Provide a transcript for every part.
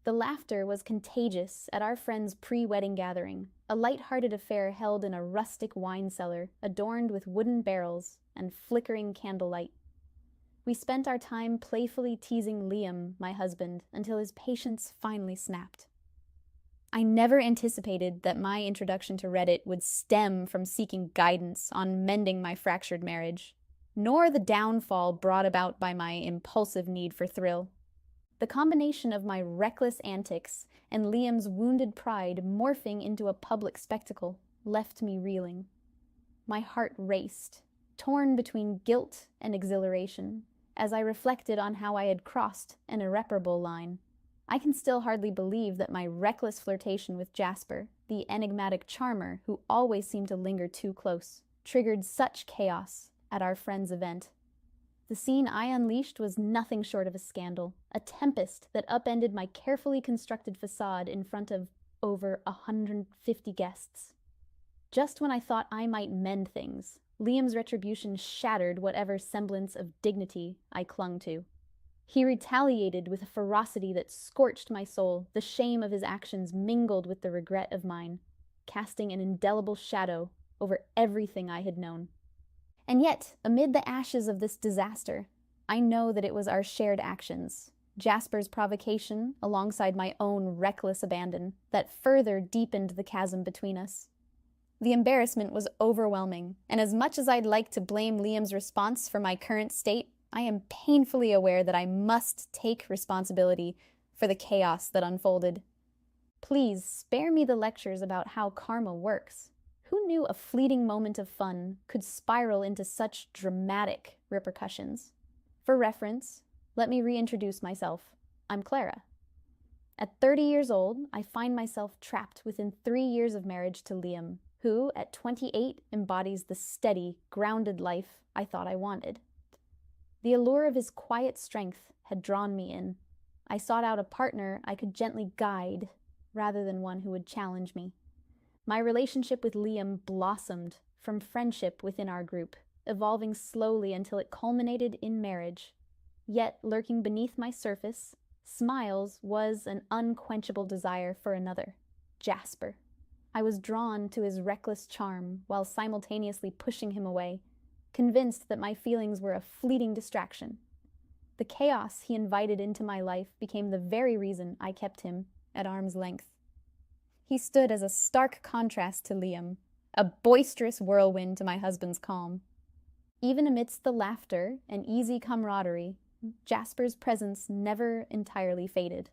The laughter was contagious at our friend's pre-wedding gathering, a light-hearted affair held in a rustic wine cellar adorned with wooden barrels and flickering candlelight. We spent our time playfully teasing Liam, my husband, until his patience finally snapped. I never anticipated that my introduction to Reddit would stem from seeking guidance on mending my fractured marriage, nor the downfall brought about by my impulsive need for thrill. The combination of my reckless antics and Liam's wounded pride morphing into a public spectacle left me reeling. My heart raced, torn between guilt and exhilaration, as I reflected on how I had crossed an irreparable line. I can still hardly believe that my reckless flirtation with Jasper, the enigmatic charmer who always seemed to linger too close, triggered such chaos at our friend's event. The scene I unleashed was nothing short of a scandal, a tempest that upended my carefully constructed facade in front of over 150 guests. Just when I thought I might mend things, Liam's retribution shattered whatever semblance of dignity I clung to. He retaliated with a ferocity that scorched my soul, the shame of his actions mingled with the regret of mine, casting an indelible shadow over everything I had known. And yet, amid the ashes of this disaster, I know that it was our shared actions, Jasper's provocation alongside my own reckless abandon, that further deepened the chasm between us. The embarrassment was overwhelming, and as much as I'd like to blame Liam's response for my current state, I am painfully aware that I must take responsibility for the chaos that unfolded. Please spare me the lectures about how karma works. Who knew a fleeting moment of fun could spiral into such dramatic repercussions? For reference, let me reintroduce myself. I'm Clara. At 30 years old, I find myself trapped within 3 years of marriage to Liam, who, at 28, embodies the steady, grounded life I thought I wanted. The allure of his quiet strength had drawn me in. I sought out a partner I could gently guide, rather than one who would challenge me. My relationship with Liam blossomed from friendship within our group, evolving slowly until it culminated in marriage. Yet, lurking beneath my surface, smiles was an unquenchable desire for another, Jasper. I was drawn to his reckless charm while simultaneously pushing him away, convinced that my feelings were a fleeting distraction. The chaos he invited into my life became the very reason I kept him at arm's length. He stood as a stark contrast to Liam, a boisterous whirlwind to my husband's calm. Even amidst the laughter and easy camaraderie, Jasper's presence never entirely faded.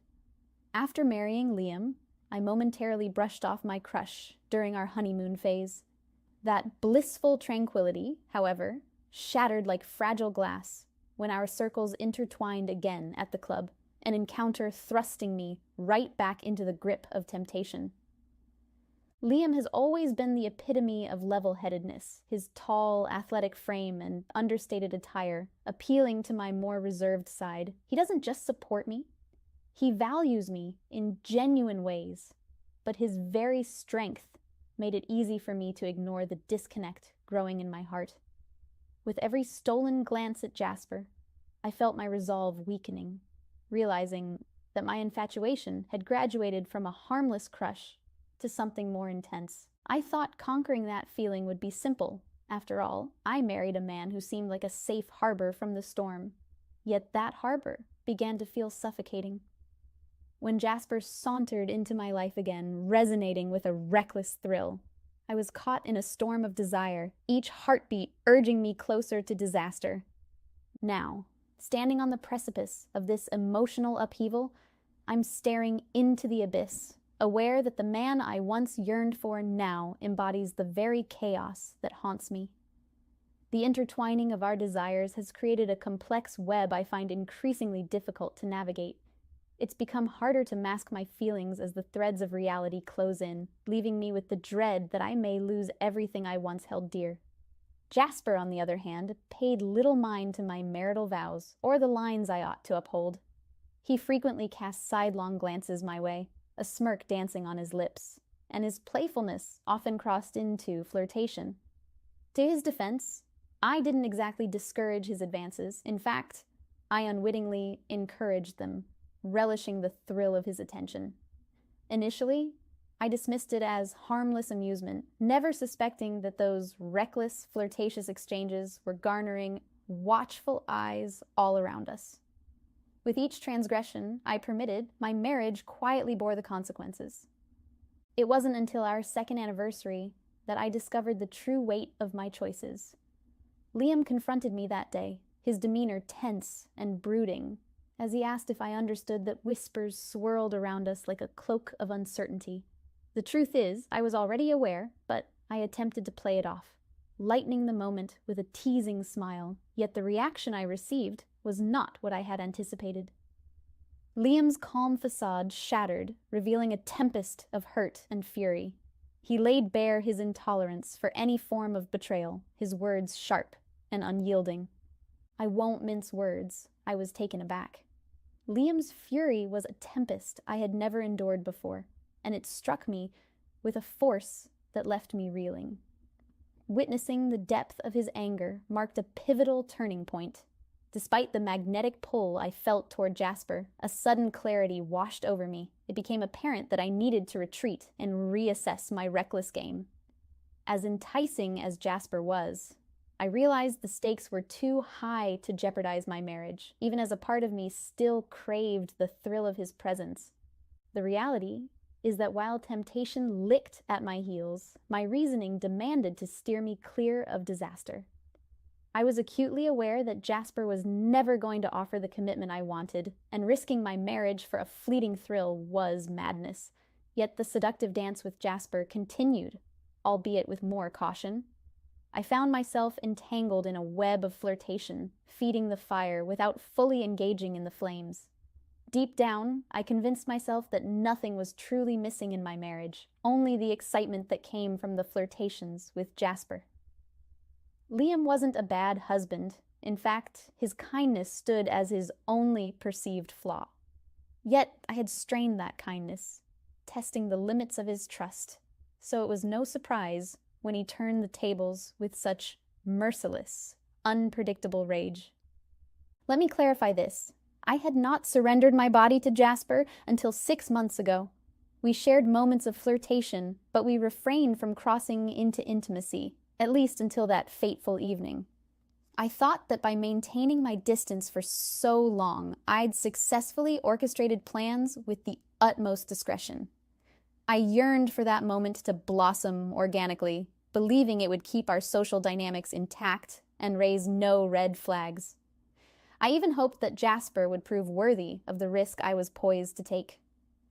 After marrying Liam, I momentarily brushed off my crush during our honeymoon phase. That blissful tranquility, however, shattered like fragile glass when our circles intertwined again at the club, an encounter thrusting me right back into the grip of temptation. Liam has always been the epitome of level-headedness, his tall, athletic frame and understated attire appealing to my more reserved side. He doesn't just support me, he values me in genuine ways, but his very strength made it easy for me to ignore the disconnect growing in my heart. With every stolen glance at Jasper, I felt my resolve weakening, realizing that my infatuation had graduated from a harmless crush to something more intense. I thought conquering that feeling would be simple. After all, I married a man who seemed like a safe harbor from the storm. Yet that harbor began to feel suffocating. When Jasper sauntered into my life again, resonating with a reckless thrill, I was caught in a storm of desire, each heartbeat urging me closer to disaster. Now, standing on the precipice of this emotional upheaval, I'm staring into the abyss, aware that the man I once yearned for now embodies the very chaos that haunts me. The intertwining of our desires has created a complex web I find increasingly difficult to navigate. It's become harder to mask my feelings as the threads of reality close in, leaving me with the dread that I may lose everything I once held dear. Jasper, on the other hand, paid little mind to my marital vows or the lines I ought to uphold. He frequently cast sidelong glances my way, a smirk dancing on his lips, and his playfulness often crossed into flirtation. To his defense, I didn't exactly discourage his advances. In fact, I unwittingly encouraged them, relishing the thrill of his attention. Initially, I dismissed it as harmless amusement, never suspecting that those reckless, flirtatious exchanges were garnering watchful eyes all around us. With each transgression I permitted, my marriage quietly bore the consequences. It wasn't until our second anniversary that I discovered the true weight of my choices. Liam confronted me that day, his demeanor tense and brooding, as he asked if I understood that whispers swirled around us like a cloak of uncertainty. The truth is, I was already aware, but I attempted to play it off, lightening the moment with a teasing smile, yet the reaction I received was not what I had anticipated. Liam's calm facade shattered, revealing a tempest of hurt and fury. He laid bare his intolerance for any form of betrayal, his words sharp and unyielding. I won't mince words. I was taken aback. Liam's fury was a tempest I had never endured before, and it struck me with a force that left me reeling. Witnessing the depth of his anger marked a pivotal turning point. Despite the magnetic pull I felt toward Jasper, a sudden clarity washed over me. It became apparent that I needed to retreat and reassess my reckless game. As enticing as Jasper was, I realized the stakes were too high to jeopardize my marriage, even as a part of me still craved the thrill of his presence. The reality is that while temptation licked at my heels, my reasoning demanded to steer me clear of disaster. I was acutely aware that Jasper was never going to offer the commitment I wanted, and risking my marriage for a fleeting thrill was madness. Yet the seductive dance with Jasper continued, albeit with more caution. I found myself entangled in a web of flirtation, feeding the fire without fully engaging in the flames. Deep down, I convinced myself that nothing was truly missing in my marriage, only the excitement that came from the flirtations with Jasper. Liam wasn't a bad husband. In fact, his kindness stood as his only perceived flaw. Yet I had strained that kindness, testing the limits of his trust, so it was no surprise when he turned the tables with such merciless, unpredictable rage. Let me clarify this. I had not surrendered my body to Jasper until 6 months ago. We shared moments of flirtation, but we refrained from crossing into intimacy, at least until that fateful evening. I thought that by maintaining my distance for so long, I'd successfully orchestrated plans with the utmost discretion. I yearned for that moment to blossom organically, believing it would keep our social dynamics intact and raise no red flags. I even hoped that Jasper would prove worthy of the risk I was poised to take.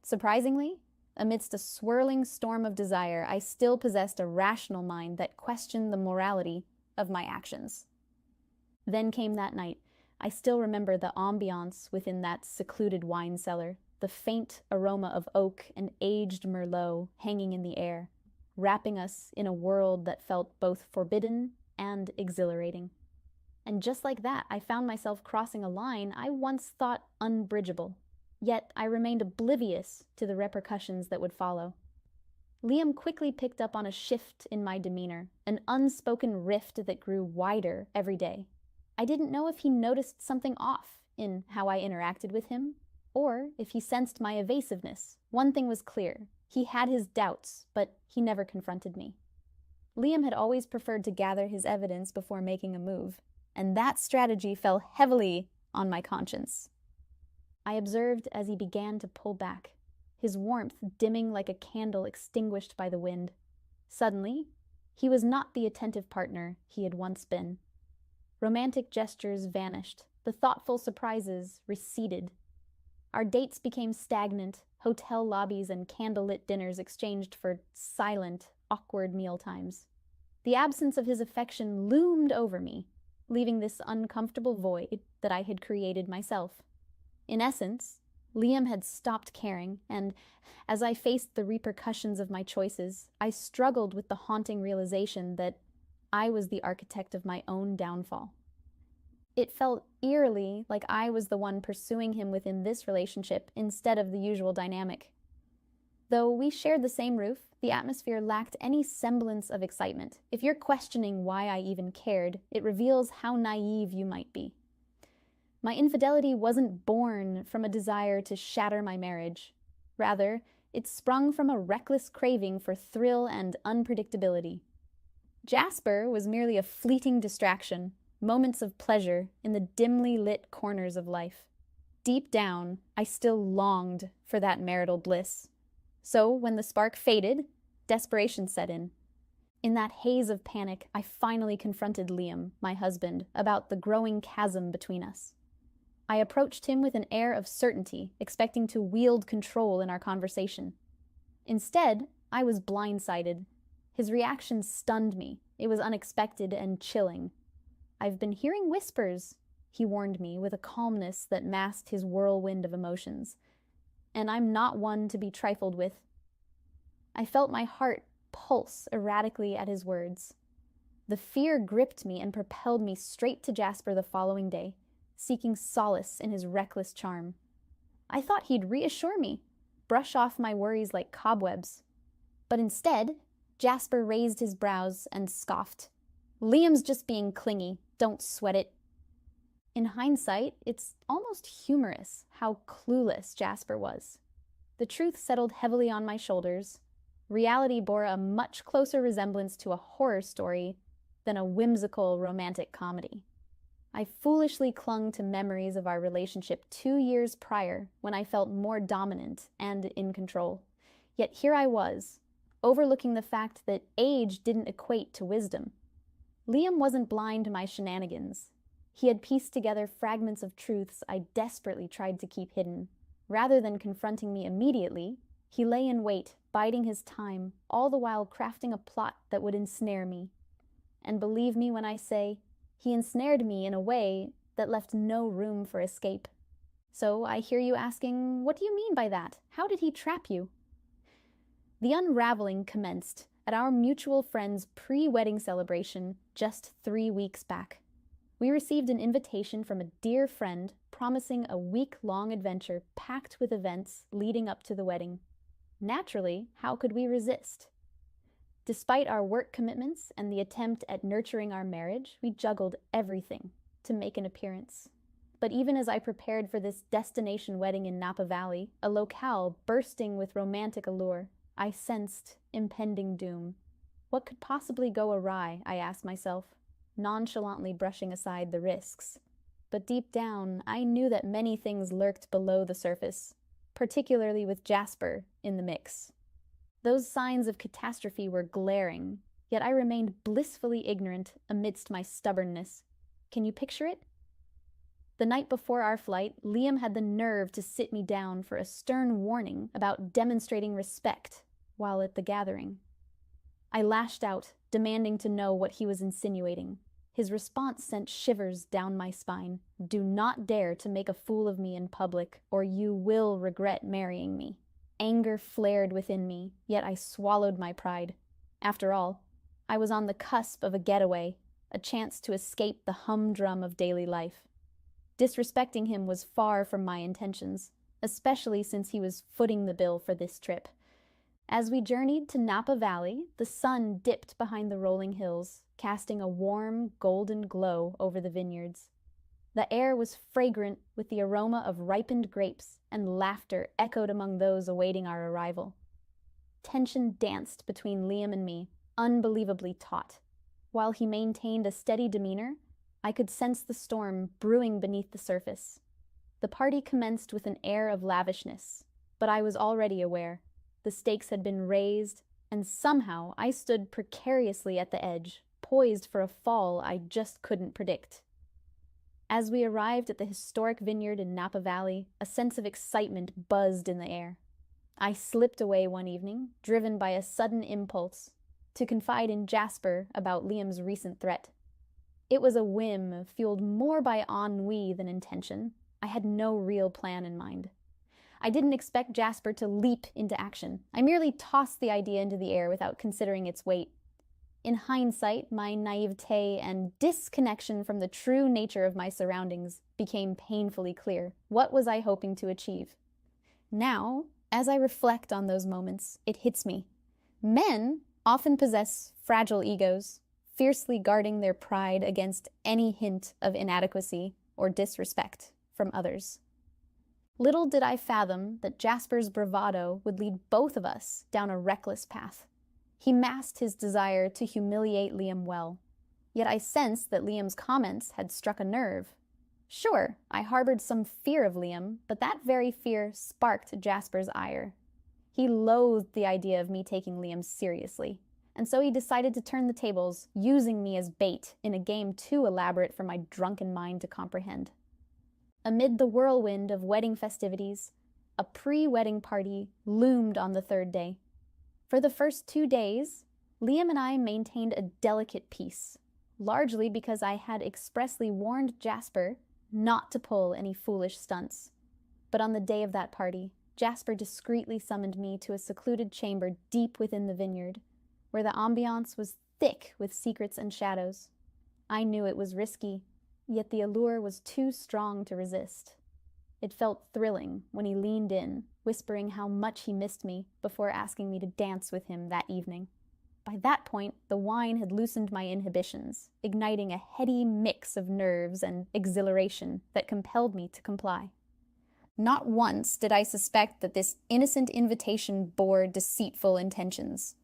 Surprisingly, amidst a swirling storm of desire, I still possessed a rational mind that questioned the morality of my actions. Then came that night. I still remember the ambiance within that secluded wine cellar, the faint aroma of oak and aged Merlot hanging in the air, wrapping us in a world that felt both forbidden and exhilarating. And just like that, I found myself crossing a line I once thought unbridgeable. Yet I remained oblivious to the repercussions that would follow. Liam quickly picked up on a shift in my demeanor, an unspoken rift that grew wider every day. I didn't know if he noticed something off in how I interacted with him, or if he sensed my evasiveness. One thing was clear. He had his doubts, but he never confronted me. Liam had always preferred to gather his evidence before making a move, and that strategy fell heavily on my conscience. I observed as he began to pull back, his warmth dimming like a candle extinguished by the wind. Suddenly, he was not the attentive partner he had once been. Romantic gestures vanished, the thoughtful surprises receded. Our dates became stagnant, hotel lobbies and candlelit dinners exchanged for silent, awkward mealtimes. The absence of his affection loomed over me, leaving this uncomfortable void that I had created myself. In essence, Liam had stopped caring, and as I faced the repercussions of my choices, I struggled with the haunting realization that I was the architect of my own downfall. It felt eerily like I was the one pursuing him within this relationship instead of the usual dynamic. Though we shared the same roof, the atmosphere lacked any semblance of excitement. If you're questioning why I even cared, it reveals how naive you might be. My infidelity wasn't born from a desire to shatter my marriage. Rather, it sprung from a reckless craving for thrill and unpredictability. Jasper was merely a fleeting distraction, moments of pleasure in the dimly lit corners of life. Deep down, I still longed for that marital bliss. So, when the spark faded, desperation set in. In that haze of panic, I finally confronted Liam, my husband, about the growing chasm between us. I approached him with an air of certainty, expecting to wield control in our conversation. Instead, I was blindsided. His reaction stunned me. It was unexpected and chilling. "I've been hearing whispers," he warned me with a calmness that masked his whirlwind of emotions. "And I'm not one to be trifled with." I felt my heart pulse erratically at his words. The fear gripped me and propelled me straight to Jasper the following day, seeking solace in his reckless charm. I thought he'd reassure me, brush off my worries like cobwebs. But instead, Jasper raised his brows and scoffed. "Liam's just being clingy. Don't sweat it." In hindsight, it's almost humorous how clueless Jasper was. The truth settled heavily on my shoulders. Reality bore a much closer resemblance to a horror story than a whimsical romantic comedy. I foolishly clung to memories of our relationship 2 years prior when I felt more dominant and in control. Yet here I was, overlooking the fact that age didn't equate to wisdom. Liam wasn't blind to my shenanigans. He had pieced together fragments of truths I desperately tried to keep hidden. Rather than confronting me immediately, he lay in wait, biding his time, all the while crafting a plot that would ensnare me. And believe me when I say, he ensnared me in a way that left no room for escape. So I hear you asking, what do you mean by that? How did he trap you? The unraveling commenced at our mutual friend's pre-wedding celebration just 3 weeks back. We received an invitation from a dear friend promising a week-long adventure packed with events leading up to the wedding. Naturally, how could we resist? Despite our work commitments and the attempt at nurturing our marriage, we juggled everything to make an appearance. But even as I prepared for this destination wedding in Napa Valley, a locale bursting with romantic allure, I sensed impending doom. What could possibly go awry, I asked myself, nonchalantly brushing aside the risks. But deep down, I knew that many things lurked below the surface, particularly with Jasper in the mix. Those signs of catastrophe were glaring, yet I remained blissfully ignorant amidst my stubbornness. Can you picture it? The night before our flight, Liam had the nerve to sit me down for a stern warning about demonstrating respect while at the gathering. I lashed out, demanding to know what he was insinuating. His response sent shivers down my spine. "Do not dare to make a fool of me in public, or you will regret marrying me." Anger flared within me, yet I swallowed my pride. After all, I was on the cusp of a getaway, a chance to escape the humdrum of daily life. Disrespecting him was far from my intentions, especially since he was footing the bill for this trip. As we journeyed to Napa Valley, the sun dipped behind the rolling hills, casting a warm, golden glow over the vineyards. The air was fragrant with the aroma of ripened grapes, and laughter echoed among those awaiting our arrival. Tension danced between Liam and me, unbelievably taut. While he maintained a steady demeanor, I could sense the storm brewing beneath the surface. The party commenced with an air of lavishness, but I was already aware. The stakes had been raised, and somehow I stood precariously at the edge, poised for a fall I just couldn't predict. As we arrived at the historic vineyard in Napa Valley, a sense of excitement buzzed in the air. I slipped away one evening, driven by a sudden impulse, to confide in Jasper about Liam's recent threat. It was a whim, fueled more by ennui than intention. I had no real plan in mind. I didn't expect Jasper to leap into action. I merely tossed the idea into the air without considering its weight. In hindsight, my naivete and disconnection from the true nature of my surroundings became painfully clear. What was I hoping to achieve? Now, as I reflect on those moments, it hits me. Men often possess fragile egos, fiercely guarding their pride against any hint of inadequacy or disrespect. from others. Little did I fathom that Jasper's bravado would lead both of us down a reckless path. He masked his desire to humiliate Liam well, yet I sensed that Liam's comments had struck a nerve. Sure, I harbored some fear of Liam, but that very fear sparked Jasper's ire. He loathed the idea of me taking Liam seriously, and so he decided to turn the tables, using me as bait in a game too elaborate for my drunken mind to comprehend. Amid the whirlwind of wedding festivities, a pre-wedding party loomed on the third day. For the first 2 days, Liam and I maintained a delicate peace, largely because I had expressly warned Jasper not to pull any foolish stunts. But on the day of that party, Jasper discreetly summoned me to a secluded chamber deep within the vineyard, where the ambiance was thick with secrets and shadows. I knew it was risky, yet the allure was too strong to resist. It felt thrilling when he leaned in, whispering how much he missed me before asking me to dance with him that evening. By that point, the wine had loosened my inhibitions, igniting a heady mix of nerves and exhilaration that compelled me to comply. Not once did I suspect that this innocent invitation bore deceitful intentions.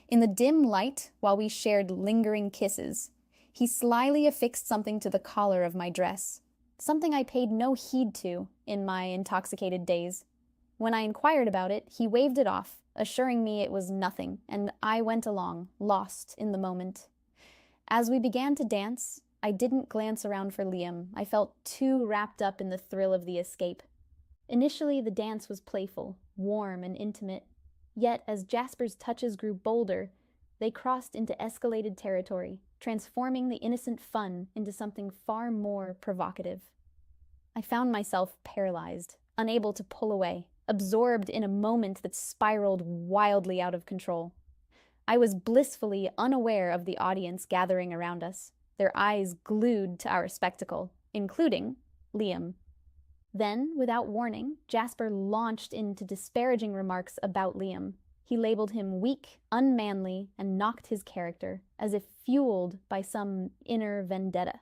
In the dim light, while we shared lingering kisses, he slyly affixed something to the collar of my dress, something I paid no heed to in my intoxicated days. When I inquired about it, he waved it off, assuring me it was nothing, and I went along, lost in the moment. As we began to dance, I didn't glance around for Liam. I felt too wrapped up in the thrill of the escape. Initially, the dance was playful, warm, and intimate. Yet, as Jasper's touches grew bolder, they crossed into escalated territory, transforming the innocent fun into something far more provocative. I found myself paralyzed, unable to pull away, absorbed in a moment that spiraled wildly out of control. I was blissfully unaware of the audience gathering around us, their eyes glued to our spectacle, including Liam. Then, without warning, Jasper launched into disparaging remarks about Liam. He labeled him weak, unmanly, and knocked his character, as if fueled by some inner vendetta.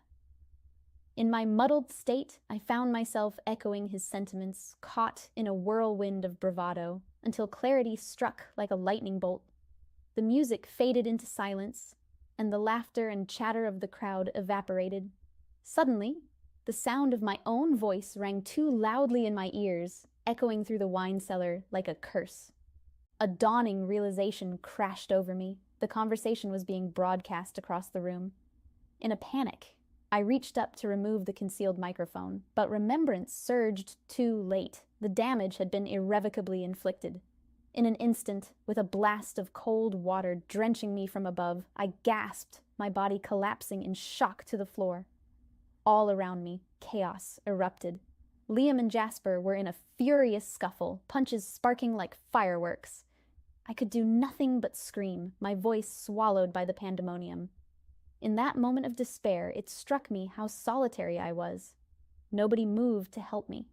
In my muddled state, I found myself echoing his sentiments, caught in a whirlwind of bravado, until clarity struck like a lightning bolt. The music faded into silence, and the laughter and chatter of the crowd evaporated. Suddenly, the sound of my own voice rang too loudly in my ears, echoing through the wine cellar like a curse. A dawning realization crashed over me. The conversation was being broadcast across the room. In a panic, I reached up to remove the concealed microphone, but remembrance surged too late. The damage had been irrevocably inflicted. In an instant, with a blast of cold water drenching me from above, I gasped, my body collapsing in shock to the floor. All around me, chaos erupted. Liam and Jasper were in a furious scuffle, punches sparking like fireworks. I could do nothing but scream, my voice swallowed by the pandemonium. In that moment of despair, it struck me how solitary I was. Nobody moved to help me,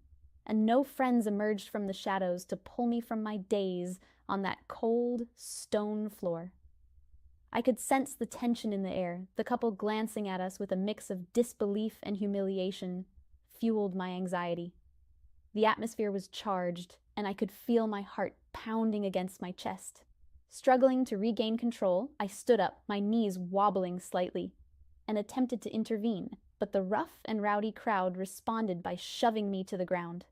and no friends emerged from the shadows to pull me from my daze on that cold, stone floor. I could sense the tension in the air, the couple glancing at us with a mix of disbelief and humiliation fueled my anxiety. The atmosphere was charged, and I could feel my heart pounding against my chest. Struggling to regain control, I stood up, my knees wobbling slightly, and attempted to intervene, but the rough and rowdy crowd responded by shoving me to the ground.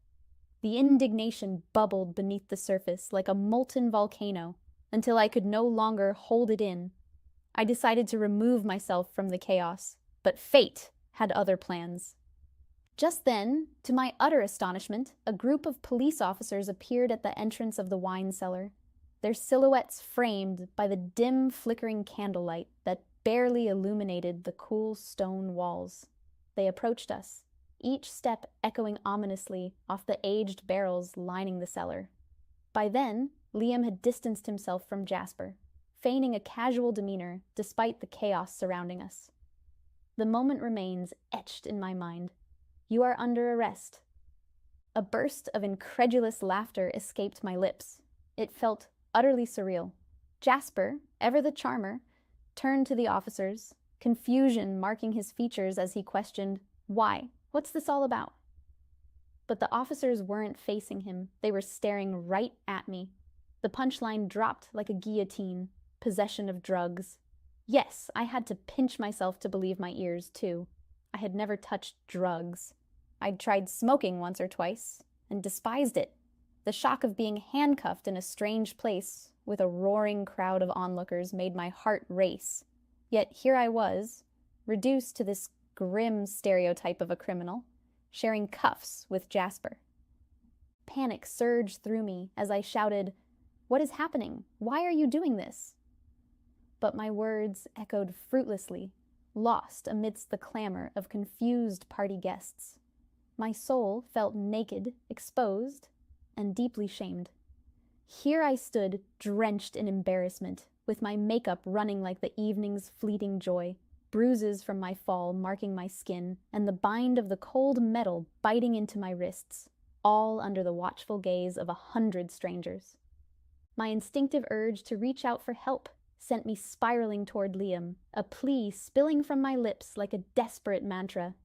The indignation bubbled beneath the surface like a molten volcano until I could no longer hold it in. I decided to remove myself from the chaos, but fate had other plans. Just then, to my utter astonishment, a group of police officers appeared at the entrance of the wine cellar, their silhouettes framed by the dim, flickering candlelight that barely illuminated the cool stone walls. They approached us, each step echoing ominously off the aged barrels lining the cellar. By then, Liam had distanced himself from Jasper, feigning a casual demeanor despite the chaos surrounding us. The moment remains etched in my mind. "You are under arrest." A burst of incredulous laughter escaped my lips. It felt utterly surreal. Jasper, ever the charmer, turned to the officers, confusion marking his features as he questioned, "Why? What's this all about?" But the officers weren't facing him. They were staring right at me. The punchline dropped like a guillotine. Possession of drugs. Yes, I had to pinch myself to believe my ears, too. I had never touched drugs. I'd tried smoking once or twice, and despised it. The shock of being handcuffed in a strange place with a roaring crowd of onlookers made my heart race. Yet here I was, reduced to this grim stereotype of a criminal, sharing cuffs with Jasper. Panic surged through me as I shouted, "What is happening? Why are you doing this?" But my words echoed fruitlessly, lost amidst the clamor of confused party guests. My soul felt naked, exposed, and deeply shamed. Here I stood, drenched in embarrassment, with my makeup running like the evening's fleeting joy, bruises from my fall marking my skin, and the bind of the cold metal biting into my wrists, all under the watchful gaze of 100 strangers. My instinctive urge to reach out for help sent me spiraling toward Liam, a plea spilling from my lips like a desperate mantra.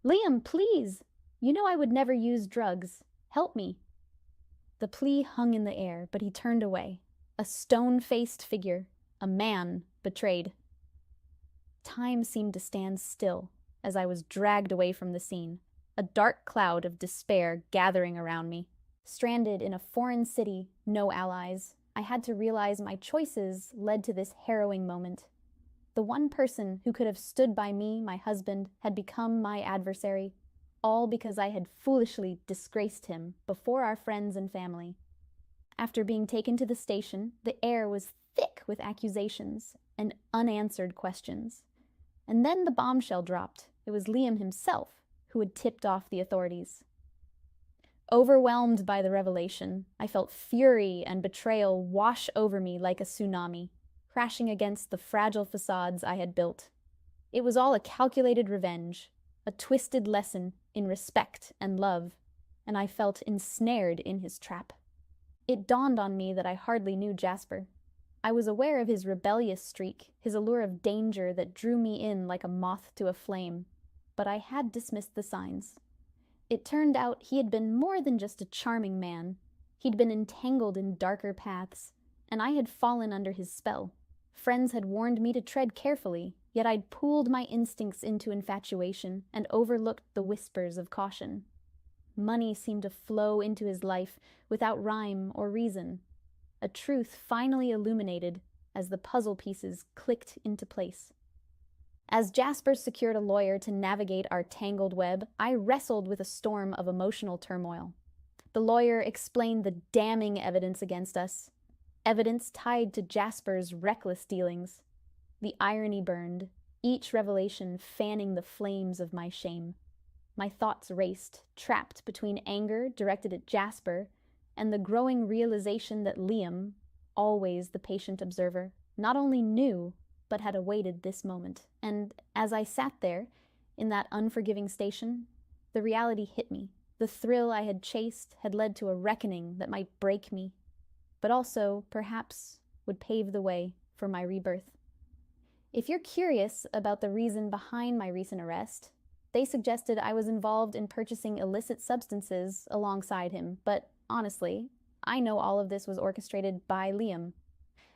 "Liam, please! You know I would never use drugs. Help me." The plea hung in the air, but he turned away. A stone-faced figure, a man, betrayed. Time seemed to stand still as I was dragged away from the scene, a dark cloud of despair gathering around me. Stranded in a foreign city, no allies, I had to realize my choices led to this harrowing moment. The one person who could have stood by me, my husband, had become my adversary, all because I had foolishly disgraced him before our friends and family. After being taken to the station, the air was thick with accusations and unanswered questions. And then the bombshell dropped. It was Liam himself who had tipped off the authorities. Overwhelmed by the revelation, I felt fury and betrayal wash over me like a tsunami, crashing against the fragile facades I had built. It was all a calculated revenge, a twisted lesson in respect and love, and I felt ensnared in his trap. It dawned on me that I hardly knew Jasper. I was aware of his rebellious streak, his allure of danger that drew me in like a moth to a flame, but I had dismissed the signs. It turned out he had been more than just a charming man. He'd been entangled in darker paths, and I had fallen under his spell. Friends had warned me to tread carefully, yet I'd pooled my instincts into infatuation and overlooked the whispers of caution. Money seemed to flow into his life without rhyme or reason, a truth finally illuminated as the puzzle pieces clicked into place. As Jasper secured a lawyer to navigate our tangled web, I wrestled with a storm of emotional turmoil. The lawyer explained the damning evidence against us, evidence tied to Jasper's reckless dealings. The irony burned, each revelation fanning the flames of my shame. My thoughts raced, trapped between anger directed at Jasper and the growing realization that Liam, always the patient observer, not only knew, but had awaited this moment. And as I sat there, in that unforgiving station, the reality hit me. The thrill I had chased had led to a reckoning that might break me, but also, perhaps, would pave the way for my rebirth. If you're curious about the reason behind my recent arrest, they suggested I was involved in purchasing illicit substances alongside him, but honestly, I know all of this was orchestrated by Liam.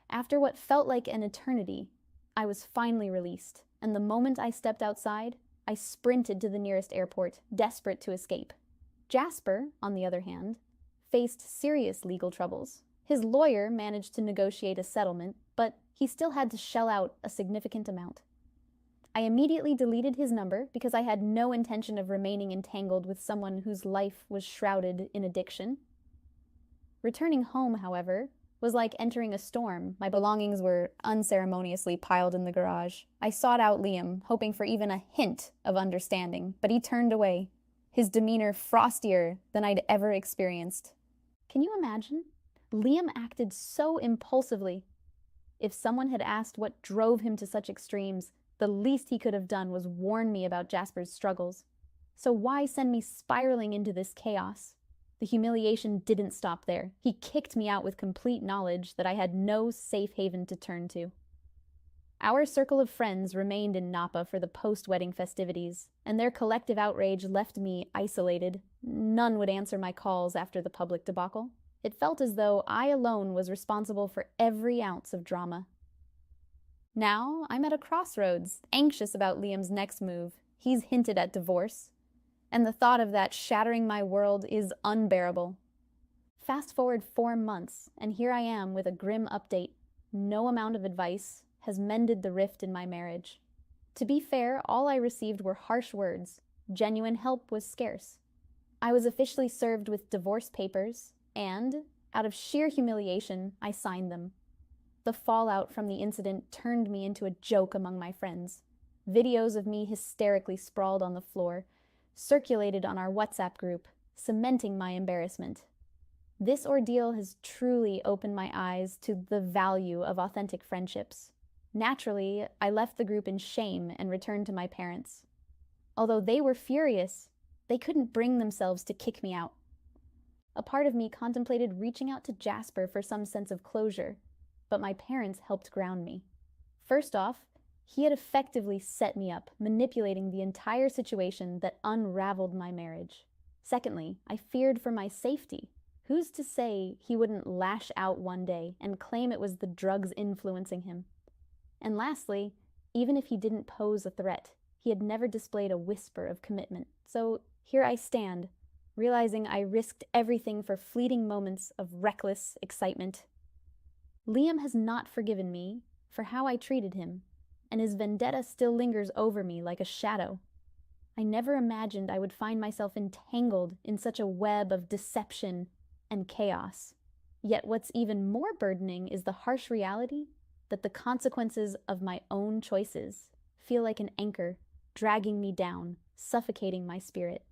After what felt like an eternity, I was finally released, and the moment I stepped outside, I sprinted to the nearest airport, desperate to escape. Jasper, on the other hand, faced serious legal troubles. His lawyer managed to negotiate a settlement, but he still had to shell out a significant amount. I immediately deleted his number because I had no intention of remaining entangled with someone whose life was shrouded in addiction. Returning home, however, was like entering a storm. My belongings were unceremoniously piled in the garage. I sought out Liam, hoping for even a hint of understanding, but he turned away, his demeanor frostier than I'd ever experienced. Can you imagine? Liam acted so impulsively. If someone had asked what drove him to such extremes, the least he could have done was warn me about Jasper's struggles. So why send me spiraling into this chaos? The humiliation didn't stop there. He kicked me out with complete knowledge that I had no safe haven to turn to. Our circle of friends remained in Napa for the post-wedding festivities, and their collective outrage left me isolated, None would answer my calls after the public debacle. It felt as though I alone was responsible for every ounce of drama. Now I'm at a crossroads, anxious about Liam's next move. He's hinted at divorce, and the thought of that shattering my world is unbearable. Fast forward 4 months, and here I am with a grim update. No amount of advice has mended the rift in my marriage. To be fair, all I received were harsh words. Genuine help was scarce. I was officially served with divorce papers, and, out of sheer humiliation, I signed them. The fallout from the incident turned me into a joke among my friends. Videos of me hysterically sprawled on the floor circulated on our WhatsApp group, cementing my embarrassment. This ordeal has truly opened my eyes to the value of authentic friendships. Naturally, I left the group in shame and returned to my parents. Although they were furious, they couldn't bring themselves to kick me out. A part of me contemplated reaching out to Jasper for some sense of closure, but my parents helped ground me. First off, he had effectively set me up, manipulating the entire situation that unraveled my marriage. Secondly, I feared for my safety. Who's to say he wouldn't lash out one day and claim it was the drugs influencing him? And lastly, even if he didn't pose a threat, he had never displayed a whisper of commitment. So here I stand, realizing I risked everything for fleeting moments of reckless excitement. Liam has not forgiven me for how I treated him, and his vendetta still lingers over me like a shadow. I never imagined I would find myself entangled in such a web of deception and chaos. Yet what's even more burdening is the harsh reality that the consequences of my own choices feel like an anchor, dragging me down, suffocating my spirit.